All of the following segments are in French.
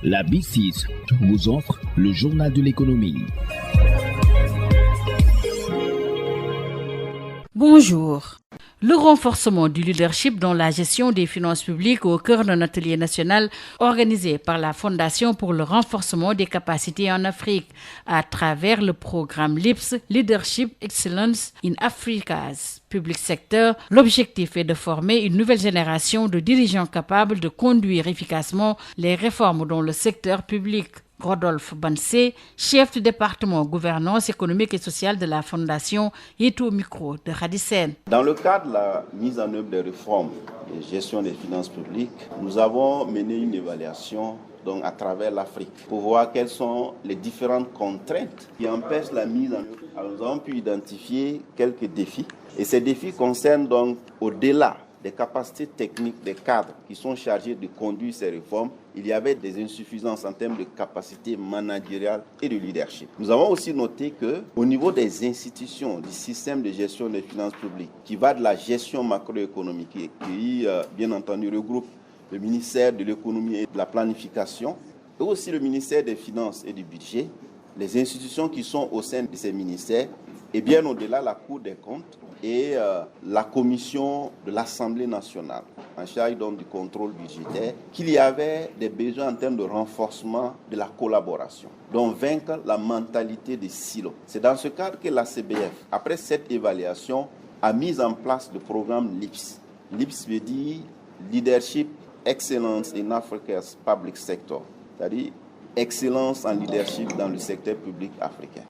La B6 vous offre le journal de l'économie. Bonjour. Le renforcement du leadership dans la gestion des finances publiques au cœur d'un atelier national organisé par la Fondation pour le renforcement des capacités en Afrique à travers le programme LIPS, Leadership Excellence in Africa's Public Sector. L'objectif est de former une nouvelle génération de dirigeants capables de conduire efficacement les réformes dans le secteur public. Rodolphe Bansé, chef du département gouvernance économique et sociale de la Fondation, est au micro de Radicen. Dans le cadre de la mise en œuvre des réformes de gestion des finances publiques, nous avons mené une évaluation donc à travers l'Afrique pour voir quelles sont les différentes contraintes qui empêchent la mise en œuvre. Alors, nous avons pu identifier quelques défis et ces défis concernent donc au-delà des capacités techniques des cadres qui sont chargés de conduire ces réformes, il y avait des insuffisances en termes de capacité managériale et de leadership. Nous avons aussi noté qu'au niveau des institutions du système de gestion des finances publiques, qui va de la gestion macroéconomique et qui, bien entendu, regroupe le ministère de l'économie et de la planification, et aussi le ministère des finances et du budget, les institutions qui sont au sein de ces ministères, et bien au-delà la Cour des comptes, et la commission de l'Assemblée nationale, en charge donc du contrôle budgétaire, qu'il y avait des besoins en termes de renforcement de la collaboration, donc vaincre la mentalité des silos. C'est dans ce cadre que la CBF, après cette évaluation, a mis en place le programme LIPS. LIPS veut dire Leadership Excellence in Africa's Public Sector, c'est-à-dire excellence en leadership dans le secteur public africain.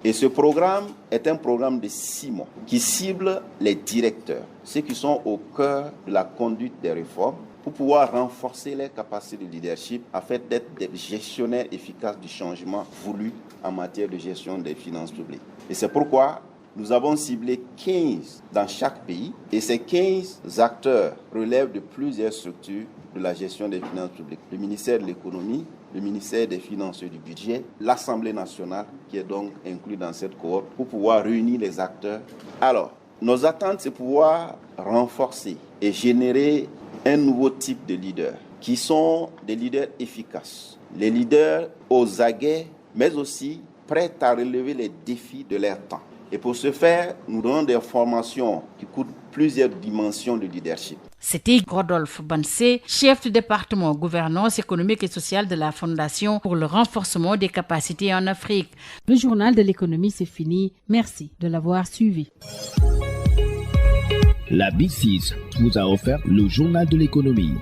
Et ce programme est un programme de 6 mois qui cible les directeurs, ceux qui sont au cœur de la conduite des réformes, pour pouvoir renforcer leurs capacités de leadership afin d'être des gestionnaires efficaces du changement voulu en matière de gestion des finances publiques. Et c'est pourquoi nous avons ciblé 15 dans chaque pays et ces 15 acteurs relèvent de plusieurs structures de la gestion des finances publiques. Le ministère de l'économie, le ministère des Finances et du Budget, l'Assemblée nationale qui est donc inclus dans cette cohorte pour pouvoir réunir les acteurs. Alors, nos attentes, c'est pouvoir renforcer et générer un nouveau type de leaders qui sont des leaders efficaces, les leaders aux aguets, mais aussi prêts à relever les défis de leur temps. Et pour ce faire, nous donnons des formations qui coûtent plusieurs dimensions de leadership. C'était Rodolphe Bansé, chef du département gouvernance économique et sociale de la Fondation pour le renforcement des capacités en Afrique. Le journal de l'économie, c'est fini. Merci de l'avoir suivi. La B6 vous a offert le journal de l'économie.